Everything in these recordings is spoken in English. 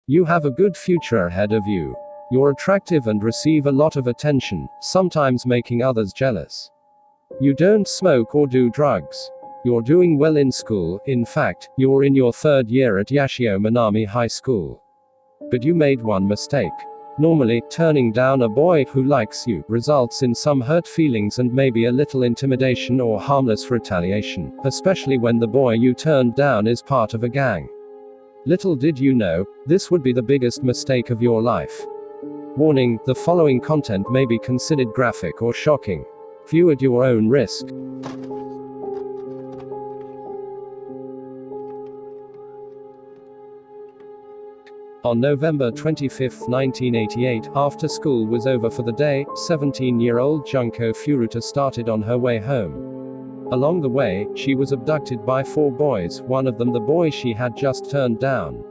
You have a good future ahead of you. You're attractive and receive a lot of attention, sometimes making others jealous. You don't smoke or do drugs. You're doing well in school, in fact, you're in your 3rd year at Yashio Minami High School. But you made one mistake. Normally, turning down a boy who likes you results in some hurt feelings and maybe a little intimidation or harmless retaliation, especially when the boy you turned down is part of a gang. Little did you know, this would be the biggest mistake of your life. Warning, the following content may be considered graphic or shocking. View at your own risk. On November 25, 1988, after school was over for the day, 17-year-old Junko Furuta started on her way home. Along the way, she was abducted by 4 boys, one of them the boy she had just turned down.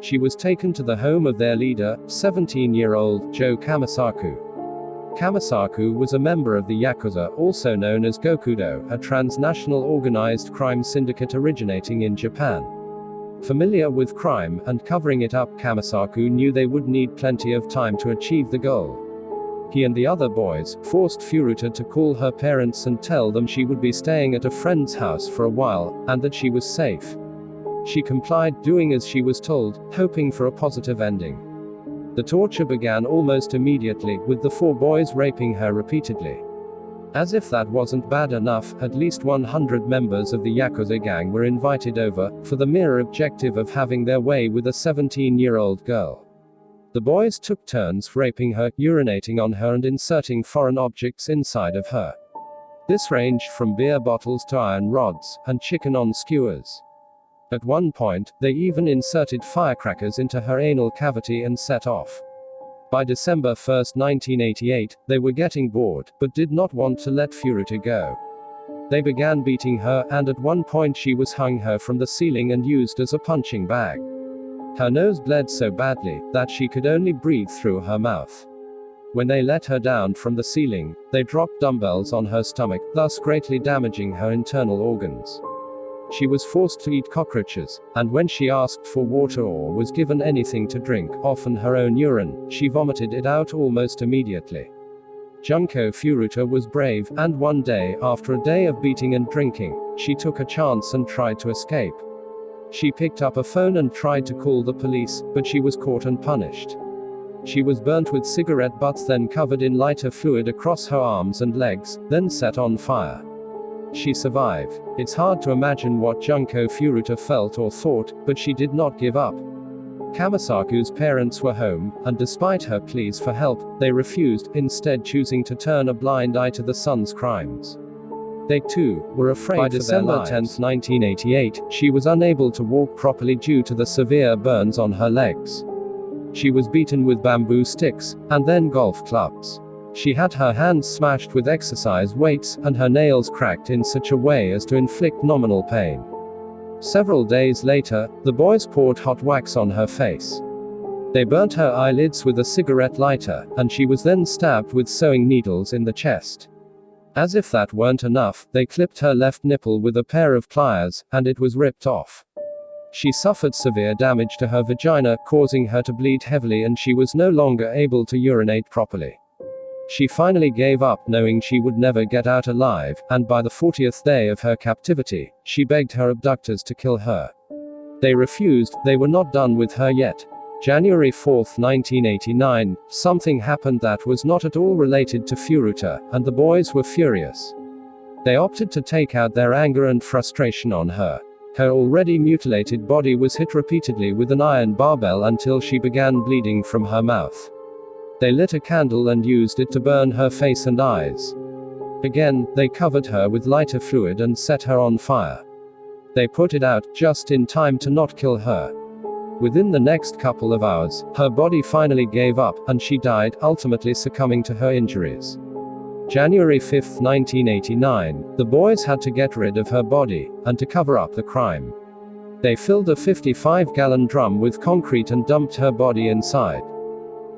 She was taken to the home of their leader, 17-year-old Joe Kamisaku. Kamisaku was a member of the Yakuza, also known as Gokudo, a transnational organized crime syndicate originating in Japan. Familiar with crime, and covering it up, Kamisaku knew they would need plenty of time to achieve the goal. He and the other boys forced Furuta to call her parents and tell them she would be staying at a friend's house for a while, and that she was safe. She complied, doing as she was told, hoping for a positive ending. The torture began almost immediately, with the 4 boys raping her repeatedly. As if that wasn't bad enough, at least 100 members of the Yakuza gang were invited over, for the mere objective of having their way with a 17-year-old girl. The boys took turns raping her, urinating on her and inserting foreign objects inside of her. This ranged from beer bottles to iron rods, and chicken on skewers. At one point, they even inserted firecrackers into her anal cavity and set off. By December 1, 1988, they were getting bored, but did not want to let Furuta go. They began beating her, and at one point she was hung her from the ceiling and used as a punching bag. Her nose bled so badly, that she could only breathe through her mouth. When they let her down from the ceiling, they dropped dumbbells on her stomach, thus greatly damaging her internal organs. She was forced to eat cockroaches, and when she asked for water or was given anything to drink, often her own urine, she vomited it out almost immediately. Junko Furuta was brave, and one day, after a day of beating and drinking, she took a chance and tried to escape. She picked up a phone and tried to call the police, but she was caught and punished. She was burnt with cigarette butts, then covered in lighter fluid across her arms and legs, then set on fire. She survived. It's hard to imagine what Junko Furuta felt or thought, but she did not give up. Kamisaku's parents were home, and despite her pleas for help, they refused, instead choosing to turn a blind eye to the son's crimes. They too were afraid. By December 10, 1988, she was unable to walk properly due to the severe burns on her legs. She was beaten with bamboo sticks, and then golf clubs. She had her hands smashed with exercise weights, and her nails cracked in such a way as to inflict nominal pain. Several days later, the boys poured hot wax on her face. They burnt her eyelids with a cigarette lighter, and she was then stabbed with sewing needles in the chest. As if that weren't enough, they clipped her left nipple with a pair of pliers, and it was ripped off. She suffered severe damage to her vagina, causing her to bleed heavily, and she was no longer able to urinate properly. She finally gave up, knowing she would never get out alive, and by the 40th day of her captivity, she begged her abductors to kill her. They refused. They were not done with her yet. January 4, 1989, something happened that was not at all related to Furuta, and the boys were furious. They opted to take out their anger and frustration on her. Her already mutilated body was hit repeatedly with an iron barbell until she began bleeding from her mouth. They lit a candle and used it to burn her face and eyes. Again, they covered her with lighter fluid and set her on fire. They put it out, just in time to not kill her. Within the next couple of hours, her body finally gave up, and she died, ultimately succumbing to her injuries. January 5, 1989, the boys had to get rid of her body, and to cover up the crime. They filled a 55-gallon drum with concrete and dumped her body inside.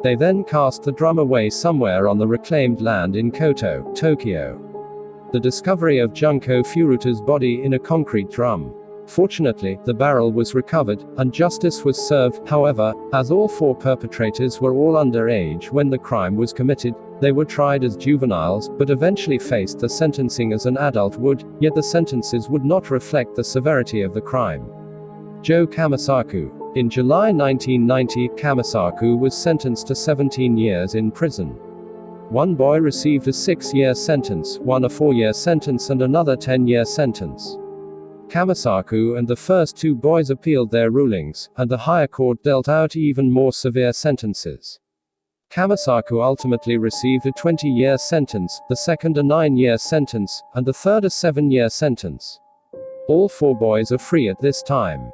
They then cast the drum away somewhere on the reclaimed land in Koto, Tokyo. The discovery of Junko Furuta's body in a concrete drum Fortunately, the barrel was recovered, and justice was served. However, as all 4 perpetrators were all underage when the crime was committed, they were tried as juveniles, but eventually faced the sentencing as an adult would, yet the sentences would not reflect the severity of the crime. Joe Kamisaku. In July 1990, Kamisaku was sentenced to 17 years in prison. One boy received a 6-year sentence, one a 4-year sentence and another 10-year sentence. Kamisaku and the first 2 boys appealed their rulings, and the higher court dealt out even more severe sentences. Kamisaku ultimately received a 20-year sentence, the second a 9-year sentence, and the third a 7-year sentence. All 4 boys are free at this time.